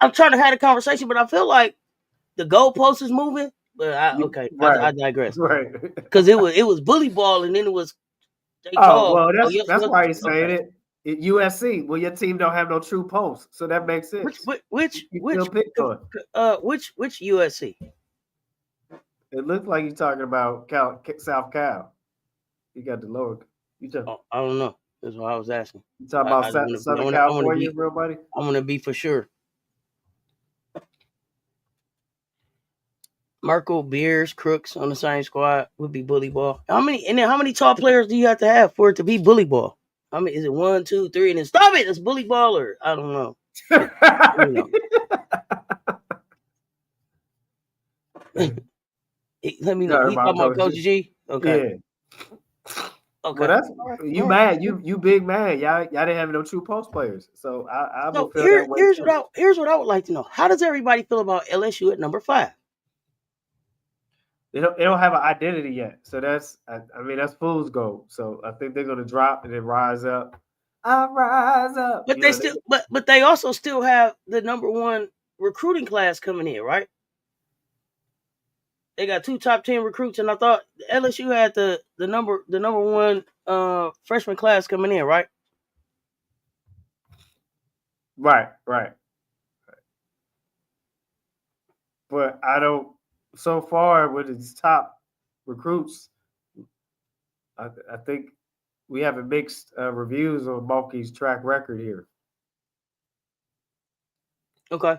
A: I'm trying to have a conversation, but I feel like the goalpost is moving. But I digress.
B: Right.
A: Because it was bully ball, and then it was they
B: Oh, well,
A: called.
B: that's why he's saying it. At USC, well, your team don't have no true posts, so that makes sense.
A: Which USC?
B: It looks like you're talking about South Cal. You got the lower.
A: I don't know. That's what I was asking.
B: You talking about Southern California, real buddy?
A: I want to be for sure. Merkel, Beers, Crooks on the same squad would be bully ball. How many tall players do you have to have for it to be bully ball? I mean, is it 1, 2, 3, and then stop it? It's bully ball, or I don't know. Let me know. He talking about Coach G. Okay.
B: Yeah. Okay. Well, that's you mad. You big man. Y'all didn't have no true post players. So I will feel that way.
A: Here's what I would like to know. How does everybody feel about LSU at number 5?
B: They don't have an identity yet. So that's fool's gold. So I think they're gonna drop and then rise up. I rise up.
A: But they also still have the number 1 recruiting class coming in, right? They got 2 top 10 recruits, and I thought LSU had the number 1 freshman class coming in, right?
B: Right. But I don't. So far with its top recruits, I think we have a mixed reviews on Mulkey's track record here.
A: Okay.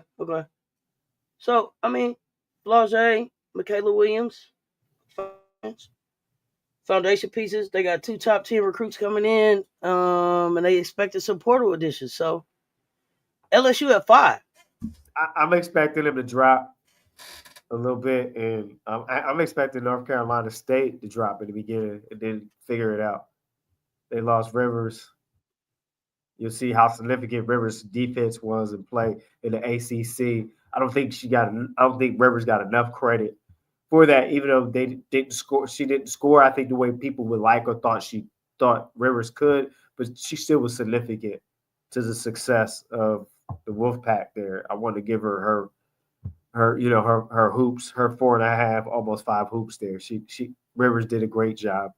A: So I mean, Blase, Michaela Williams, foundation pieces. They got 2 top 10 recruits coming in, and they expected some portal additions. So LSU at 5.
B: I'm expecting them to drop a little bit, and I'm expecting North Carolina State to drop in the beginning and then figure it out. They lost Rivers. You'll see how significant Rivers' defense was in play in the ACC. I don't think Rivers got enough credit for that, even though they didn't score, she didn't score, I think, the way people would like or thought Rivers could, but she still was significant to the success of the Wolfpack there. I want to give her her hoops, her 4.5, almost 5 hoops there. She Rivers did a great job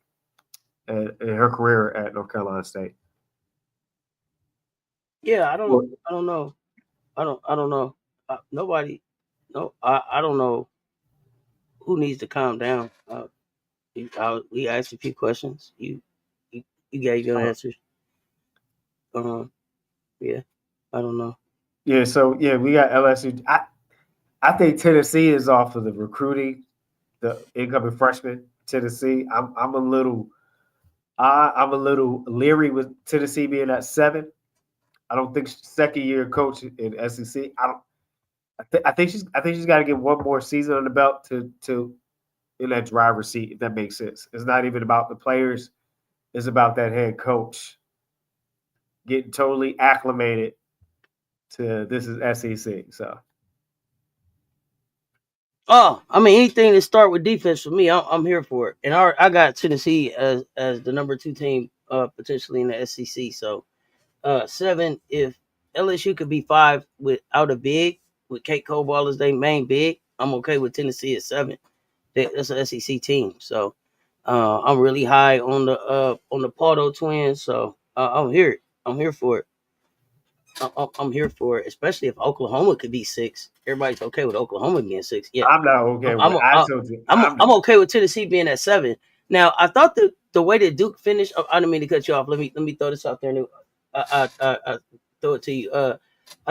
B: in her career at North Carolina State.
A: Yeah, I don't know. I don't know. Nobody. No, I don't know who needs to calm down. We asked a few questions. You gave your answers. Yeah, I don't know.
B: Yeah, so yeah, we got LSU. I think Tennessee is off of the recruiting, the incoming freshman Tennessee. I'm a little leery with Tennessee being at 7. I don't think second year coach in SEC. I think she's got to get one more season on the belt to in that driver's seat, if that makes sense. It's not even about the players. It's about that head coach getting totally acclimated to this is SEC. So.
A: Oh, I mean, anything that start with defense for me, I'm here for it. And I got Tennessee as the number 2 team potentially in the SEC. So 7, if LSU could be 5 without a big, with Kate Coball as their main big, I'm okay with Tennessee at 7. That's an SEC team. So I'm really high on the Pardo twins. So I'm here. I'm here for it. I'm here for it, especially if Oklahoma could be 6. Everybody's okay with Oklahoma being 6. Yeah,
B: I'm not okay with it. I told you.
A: I'm okay with Tennessee being at 7. Now, I thought the way that Duke finished, I didn't mean to cut you off. Let me throw this out there and I throw it to you. I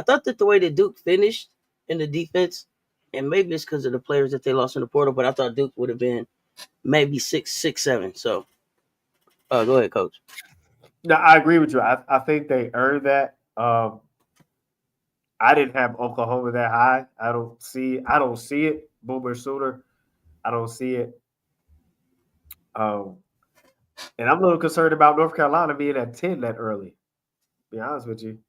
A: thought that the way that Duke finished in the defense, and maybe it's because of the players that they lost in the portal, but I thought Duke would have been maybe 6, 7. So, go ahead, Coach.
B: No, I agree with you. I think they earned that. I didn't have Oklahoma that high. I don't see it. Boomer Sooner. I don't see it. And I'm a little concerned about North Carolina being at 10 that early. To be honest with you.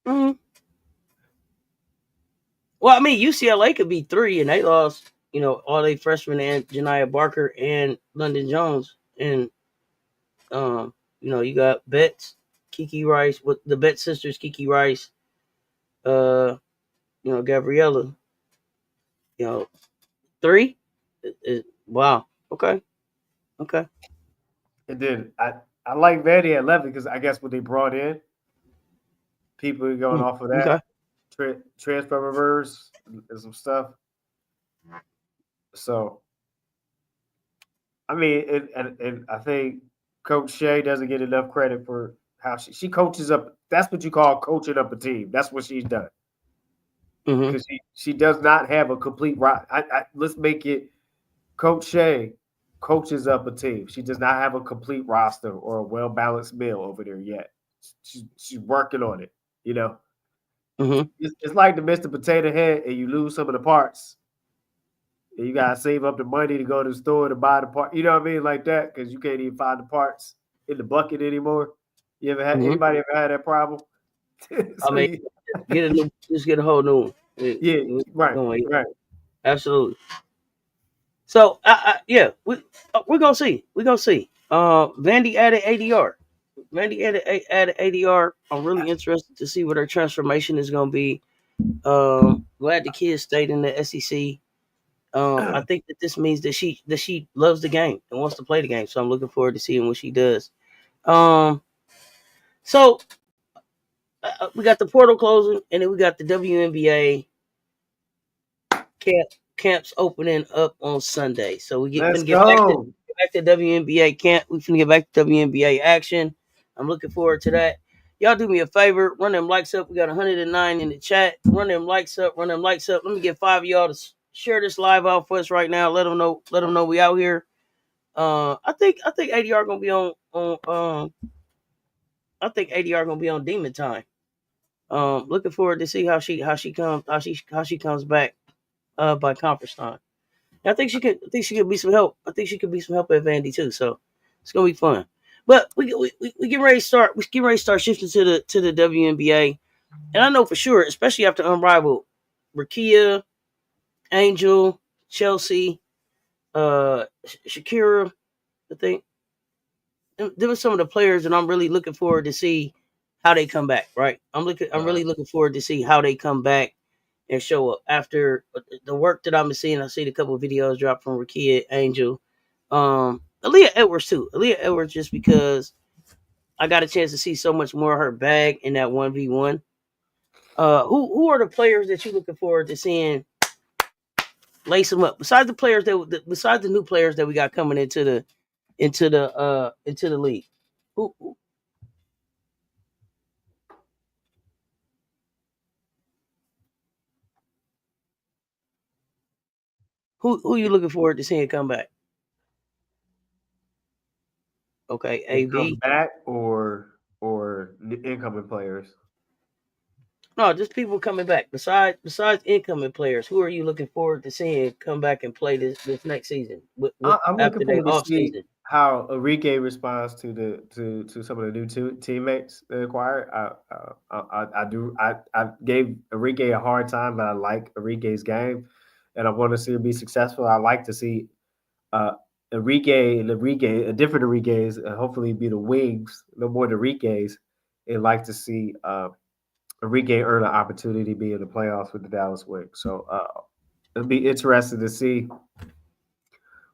A: Mm-hmm. Well, I mean, UCLA could be 3, and they lost, all they freshmen and Janiah Barker and London Jones, and you got Betts, Kiki Rice, with the Betts sisters, Kiki Rice, Gabriella, 3. Wow. Okay.
B: And then I like Vandy at 11 because I guess what they brought in, people are going off of that. Okay. Transfer reverse and some stuff. So, I mean, and I think Coach Shea doesn't get enough credit for how she coaches up. That's what you call coaching up a team. That's what she's done. Because she does not have a complete right. Let's make it Coach Shea coaches up a team. She does not have a complete roster or a well-balanced meal over there yet. She's working on it, It's like the Mr. Potato Head and you lose some of the parts. And you got to save up the money to go to the store to buy the part. You know what I mean? Like that, because you can't even find the parts in the bucket anymore. You ever had anybody ever had that problem?
A: I mean, just get a whole new one.
B: Yeah, right.
A: Absolutely. So, we're gonna see. Vandy added ADR. Added ADR. I'm really interested to see what her transformation is gonna be. Glad the kids stayed in the SEC. I think that this means that she loves the game and wants to play the game. So I'm looking forward to seeing what she does. So we got the portal closing, and then we got the WNBA camps opening up on Sunday. So we get back to WNBA camp. We finna get back to WNBA action. I'm looking forward to that. Y'all do me a favor, run them likes up. We got 109 in the chat. Run them likes up. Let me get 5 of y'all to share this live out for us right now. Let them know we out here. I think ADR gonna be on I think ADR gonna be on Demon Time. Looking forward to see how she comes back by conference time. I think she could be some help. I think she could be some help at Vandy too. So it's gonna be fun. But we get ready to start. We get ready to start shifting to the WNBA, and I know for sure, especially after Unrivaled, Rakia, Angel, Chelsea, Shakira. I think there were some of the players, and I'm really looking forward to see how they come back. Right, I'm really looking forward to see how they come back and show up after the work that I'm seeing. I seen a couple of videos drop from Rakia, Angel, Aaliyah Edwards too. Aaliyah Edwards, just because I got a chance to see so much more of her bag in that 1v1. Who are the players that you looking forward to seeing lace them up? Besides the new players that we got coming into the league. Who who you looking forward to seeing come back? Okay,
B: They come
A: AB.
B: back or the incoming players.
A: No, just people coming back. Besides incoming players, who are you looking forward to seeing come back and play this next season?
B: I'm looking
A: After their
B: forward to
A: off
B: see
A: season?
B: how Enrique responds to some of the new teammates they acquired. I gave Enrique a hard time, but I like Enrique's game, and I want to see him be successful. I like to see uh, a different Enrique's, hopefully be the wings, no more the Enrique's, and like to see Enrique earn an opportunity to be in the playoffs with the Dallas Wings. So it'll be interesting to see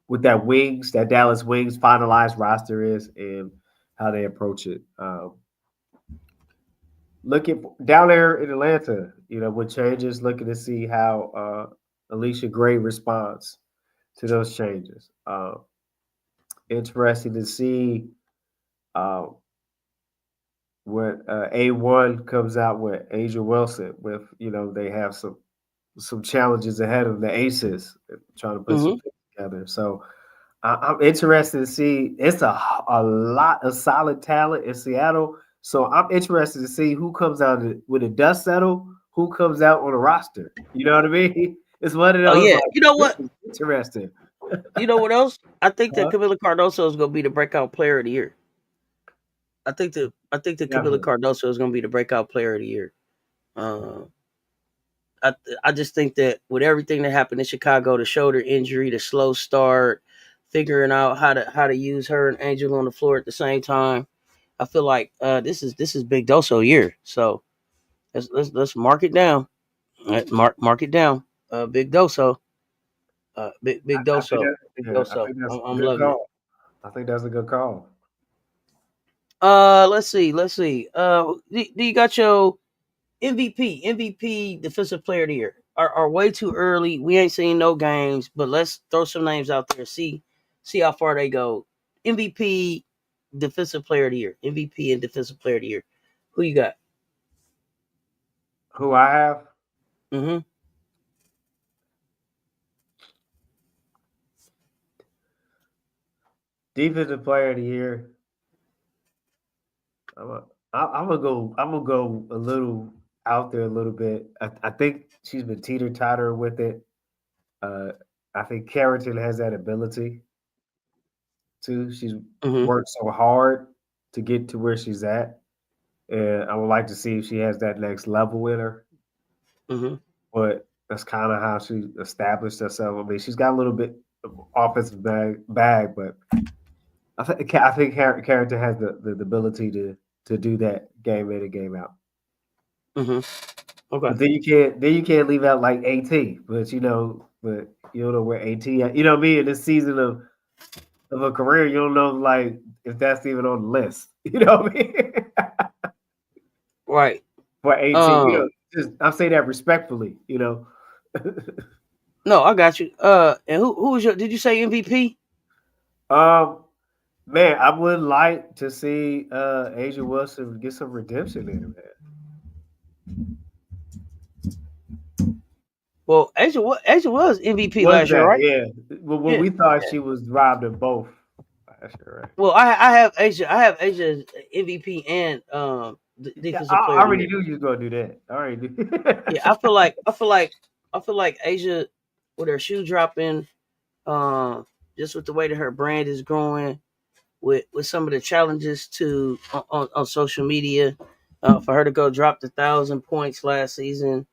B: what that Dallas Wings finalized roster is and how they approach it. Looking down there in Atlanta, with changes, looking to see how Alicia Gray responds to those changes. Interesting to see uh, what A1 comes out with Asia Wilson. With they have some challenges ahead of the Aces trying to put some
A: Mm-hmm.
B: things together. So I'm interested to see. It's a lot of solid talent in Seattle. So I'm interested to see who comes out with the dust settle, who comes out on the roster. You know what I mean? It's one of
A: Oh
B: those
A: yeah,
B: like
A: you know
B: this
A: what?
B: is interesting.
A: You know what else? I think that
B: Huh?
A: Camila Cardoso is going to be the breakout player of the year. I think that Camila
B: Definitely.
A: Cardoso is going to be the breakout player of the year. Uh, I just think that with everything that happened in Chicago, the shoulder injury, the slow start, figuring out how to use her and Angel on the floor at the same time, I feel like this is Big Doso year. So let's mark it down. Mark it down. Big Doso. Big
B: I think
A: Doso.
B: that
A: Big
B: yeah, I
A: Doso.
B: think that's a
A: I'm
B: good
A: loving it.
B: call. I think that's a good call.
A: Let's see. Let's see. Do you got your MVP Defensive Player of the Year? Are way too early. We ain't seen no games, but let's throw some names out there. See how far they go. MVP Defensive Player of the Year. MVP and Defensive Player of the Year. Who you got?
B: Who I have?
A: Mm-hmm.
B: Defensive player of the year. I'm a, I'm gonna go. I'm gonna go a little out there a little bit. I think she's been teeter totter with it. Uh, I think Carrington has that ability too. She's
A: Mm-hmm.
B: worked so hard to get to where she's at, and I would like to see if she has that next level in her.
A: Mm-hmm.
B: But that's kind of how she established herself. I mean, she's got a little bit of offensive bag, but I think Carrington has the ability to do that game in and game out.
A: Mm-hmm.
B: But
A: Okay.
B: then you can't leave out like AT. But you don't know where AT at. You know what I mean? In this season of a career, you don't know like if that's even on the list. You know what I mean?
A: Right.
B: For AT,
A: Um.
B: just I'm saying that respectfully.
A: No, I got you. And who was your? Did you say MVP?
B: um, man, I would like to see Asia Wilson get some redemption in, man.
A: Well, Asia was MVP
B: Was
A: last year,
B: that?
A: right?
B: Yeah. Well, when
A: Yeah.
B: we thought she was robbed of both. That's right.
A: Well, I have Asia. I have Asia's MVP and
B: Yeah,
A: Defensive
B: I
A: Player of the
B: already
A: Year.
B: knew you was gonna do that. I already knew.
A: Yeah, I feel like Asia with her shoe dropping, um, just with the way that her brand is growing, with some of the challenges on social media, for her to go drop the 1,000 points last season.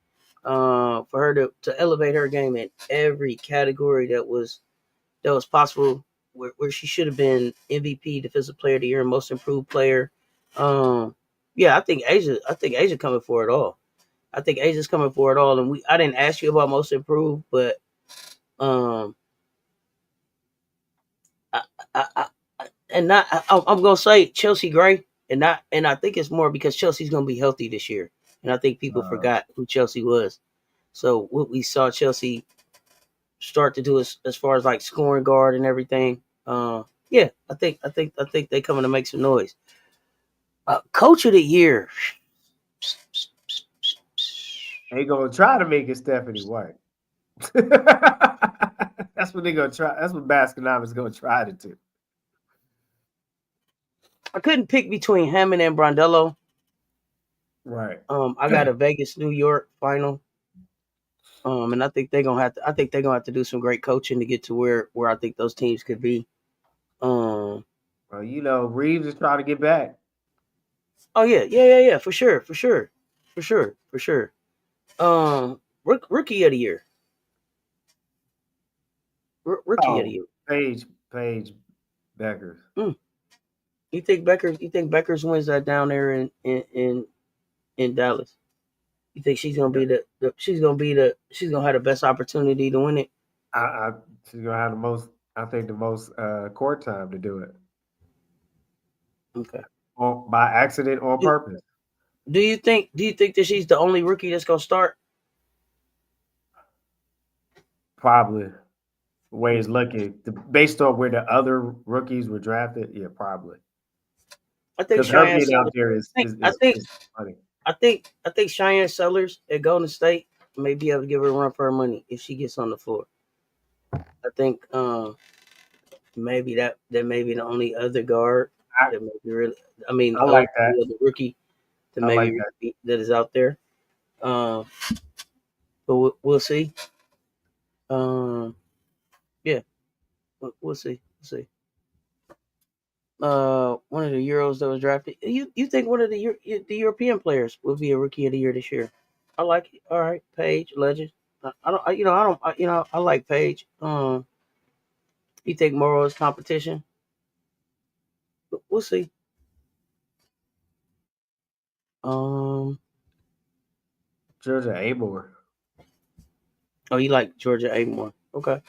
A: for her to elevate her game in every category that was possible. Where she should have been MVP, Defensive Player of the Year, Most Improved Player. Yeah, I think Asia coming for it all. I think Asia's coming for it all. And I didn't ask you about Most Improved, but um, I, I'm gonna say Chelsea Gray, and I think it's more because Chelsea's gonna be healthy this year, and I think people forgot who Chelsea was. So what we saw Chelsea start to do as far as like scoring guard and everything. Yeah, I think they coming to make some noise. Coach of the year.
B: They gonna try to make it Stephanie White. That's what they gonna try. That's what Baskin-Robbins gonna try to do.
A: I couldn't pick between Hammond and Brondello.
B: Right.
A: I got a Vegas, New York final. And I think they're gonna have to do some great coaching to get to where I think those teams could be.
B: Well, Reeves is trying to get back.
A: Oh yeah, for sure. Rookie of the year. Rookie of the year.
B: Paige Beckers.
A: You think Beckers wins that down there in Dallas? You think she's gonna be she's gonna have the best opportunity to win it?
B: She's gonna have the most court time to do it.
A: Okay.
B: By accident or purpose.
A: Do you think that she's the only rookie that's gonna start?
B: Probably. The way it's looking, based on where the other rookies were drafted, yeah, probably.
A: I think
B: Cheyenne Sellers out there is funny.
A: I think Cheyenne Sellers at Golden State may be able to give her a run for her money if she gets on the floor. I think maybe that may be the only other guard that may be really. I mean,
B: I like that.
A: The rookie that maybe that is out there. But we'll see. Yeah, we'll see. One of the Euros that was drafted. You think one of the European players will be a rookie of the year this year? I like it. All right, Paige, legend. I like Paige. You think Morrow is competition? We'll see.
B: Georgia Amore.
A: Oh, you like Georgia Amore? Okay.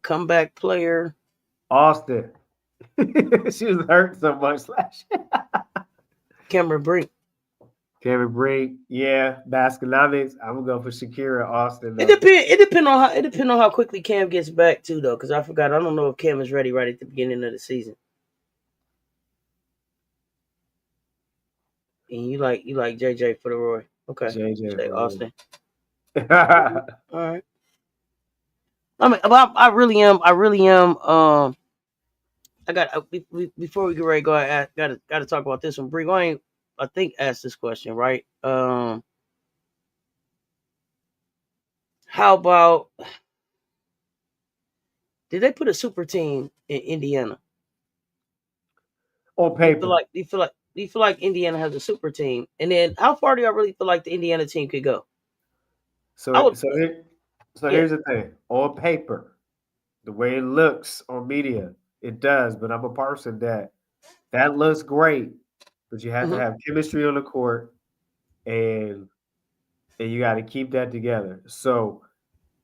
A: Comeback player.
B: Austin. She was hurt so much last year.
A: Cameron Brink.
B: Yeah. Baskin-Robbins. I'm gonna go for Shakira Austin. Though.
A: It depends on how quickly Cam gets back too, though, because I forgot. I don't know if Cam is ready right at the beginning of the season. And you like JJ for the Roy. Okay. JJ Austin. All right. I mean, I really am. I got before we get ready to go. I got to talk about this one. Bree, I think asked this question, right? How about did they put a super team in Indiana?
B: On paper.
A: Do you feel like Indiana has a super team? And then how far do y'all really feel like the Indiana team could go?
B: Here's the thing. On paper, the way it looks on media, it does. But I'm a person that looks great, but you have to have chemistry on the court, and you got to keep that together. So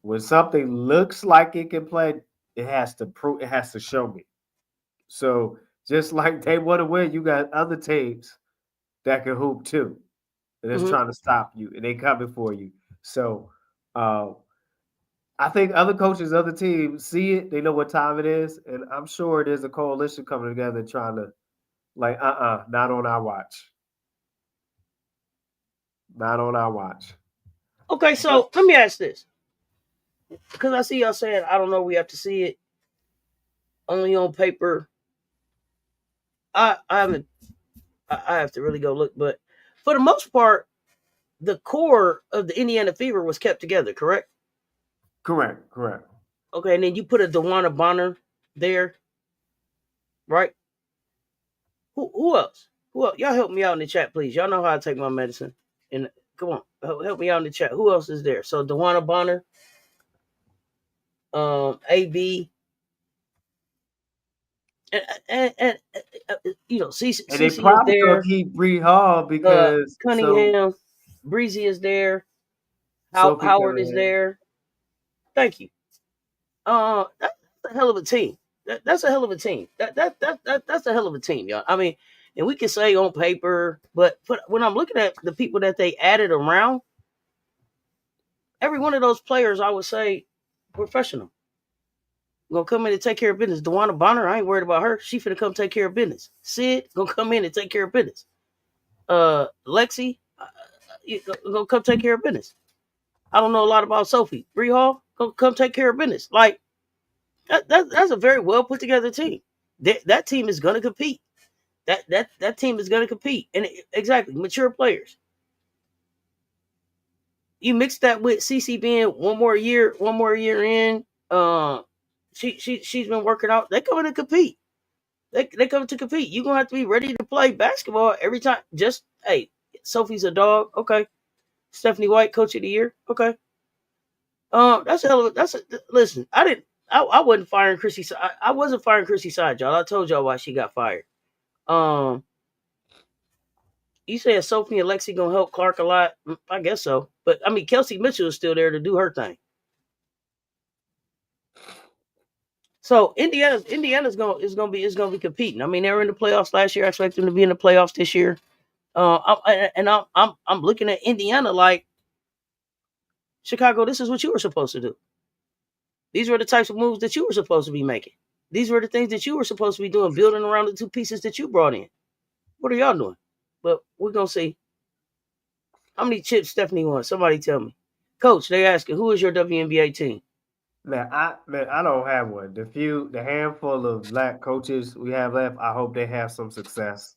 B: when something looks like it can play, it has to show me. So just like they want to win, you got other teams that can hoop too, and it's trying to stop you, and they coming for you. So I think other coaches, other teams see it. They know what time it is, and I'm sure there's a coalition coming together trying to, like, not on our watch. Not on our watch.
A: Okay, so let me ask this, because I see y'all saying I don't know. We have to see it only on paper. I haven't. I have to really go look, but for the most part, the core of the Indiana Fever was kept together. Correct. Okay, and then you put a DeWanna Bonner there, right? Who else? Who else? Y'all help me out in the chat, please. Y'all know how I take my medicine. And come on, help me out in the chat. Who else is there? So DeWanna Bonner, AB, and CC
B: And they
A: is
B: probably gonna
A: there.
B: keep Bree Hall because
A: Cunningham, Breezy is there.
B: Sophie
A: Howard is
B: Cunningham.
A: there. Thank you. That's a hell of a team. That's a hell of a team. That's a hell of a team, y'all. I mean, and we can say on paper, but when I'm looking at the people that they added around, every one of those players, I would say, professional. Gonna come in and take care of business. DeWanna Bonner, I ain't worried about her. She finna come take care of business. Sid gonna come in and take care of business. Lexi, gonna come take care of business. I don't know a lot about Sophie. Bree Hall, gonna come take care of business. Like that's a very well put together team. That team is gonna compete. That team is gonna compete. And exactly, mature players. You mix that with CC being one more year in. She's been working out. They coming to compete. They coming to compete. You're gonna have to be ready to play basketball every time. Just hey, Sophie's a dog. Okay. Stephanie White, coach of the year. Okay. That's a hell of a listen, I wasn't firing Chrissy. I wasn't firing Chrissy Side, y'all. I told y'all why she got fired. You say Sophie and Lexi gonna help Clark a lot? I guess so. But I mean, Kelsey Mitchell is still there to do her thing. So Indiana's gonna be competing. I mean, they were in the playoffs last year. I expect them to be in the playoffs this year. I'm looking at Indiana like Chicago. This is what you were supposed to do. These were the types of moves that you were supposed to be making. These were the things that you were supposed to be doing, building around the two pieces that you brought in. What are y'all doing? But we're gonna see. How many chips Stephanie won? Somebody tell me. Coach, they asking, who is your WNBA team?
B: Man, I don't have one. The handful of black coaches we have left, I hope they have some success.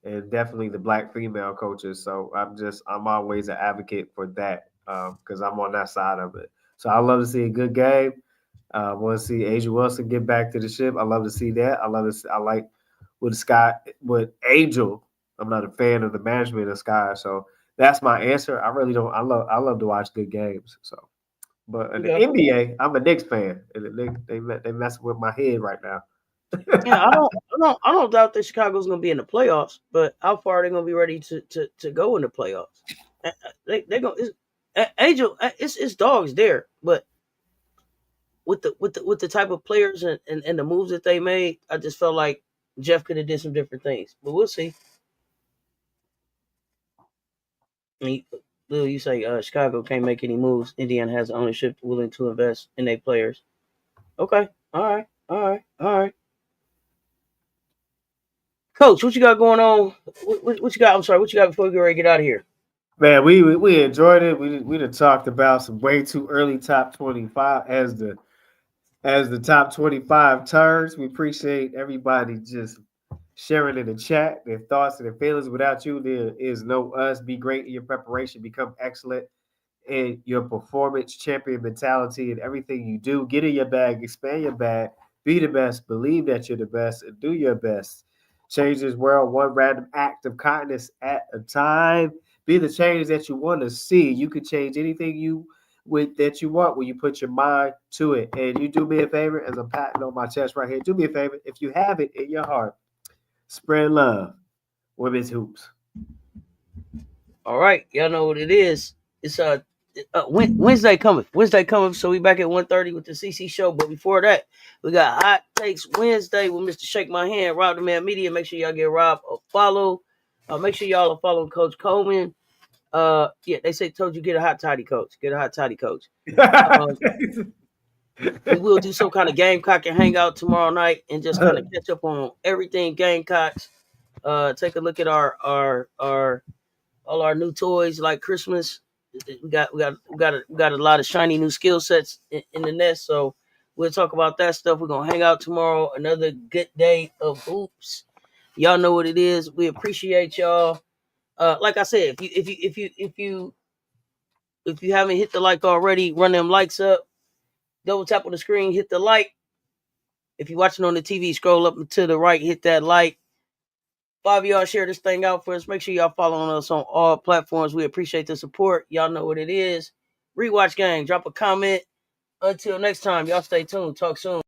B: And definitely the black female coaches. So I'm always an advocate for that because I'm on that side of it. So I love to see a good game. I want to see Asia Wilson get back to the ship. I love to see that. I like with Angel. I'm not a fan of the management of Sky, so that's my answer. I really don't. I love to watch good games. So, but in the NBA, I'm a Knicks fan, and they mess with my head right now.
A: Yeah, I don't doubt that Chicago's gonna be in the playoffs, but how far are they gonna be ready to go in the playoffs? They gonna Angel. It's dogs there, but with the type of players and the moves that they made, I just felt like Jeff could have did some different things. But we'll see. Lou, you say Chicago can't make any moves. Indiana has ownership willing to invest in their players. Okay. All right. Coach, what you got going on? What you got? I'm sorry. What you got before we get ready to get out of here?
B: Man, we enjoyed it. We done talked about some way too early top 25 as the top 25 turns. We appreciate everybody just sharing in the chat their thoughts and their feelings. Without you, there is no us. Be great in your preparation. Become excellent in your performance. Champion mentality in everything you do. Get in your bag. Expand your bag. Be the best. Believe that you're the best. And do your best. Change this world one random act of kindness at a time. Be the change that you want to see. You can change anything that you want when you put your mind to it. And you do me a favor, as I'm patting on my chest right here. Do me a favor. If you have it in your heart, spread love. Women's hoops.
A: All right, y'all know what it is. It's Wednesday coming. So we back at 1:30 with the CC show. But before that, we got Hot Takes Wednesday with Mr. Shake My Hand, Rob the Man Media. Make sure y'all get Rob a follow. Make sure y'all are following Coach Coleman. Yeah, they say told you get a hot toddy coach. Get a hot toddy coach. We will do some kind of Gamecock and hangout tomorrow night and just kind of catch up on everything Gamecocks. Take a look at our all our new toys like Christmas. We got a lot of shiny new skill sets in the nest. So we'll talk about that stuff. We're gonna hang out tomorrow. Another good day of hoops. Y'all know what it is. We appreciate y'all. Like I said, if you haven't hit the like already, run them likes up. Double tap on the screen, hit the like. If you're watching on the TV, scroll up to the right, hit that like. 5 of y'all share this thing out for us. Make sure y'all following us on all platforms. We appreciate the support. Y'all know what it is. Rewatch Gang. Drop a comment. Until next time, y'all stay tuned. Talk soon.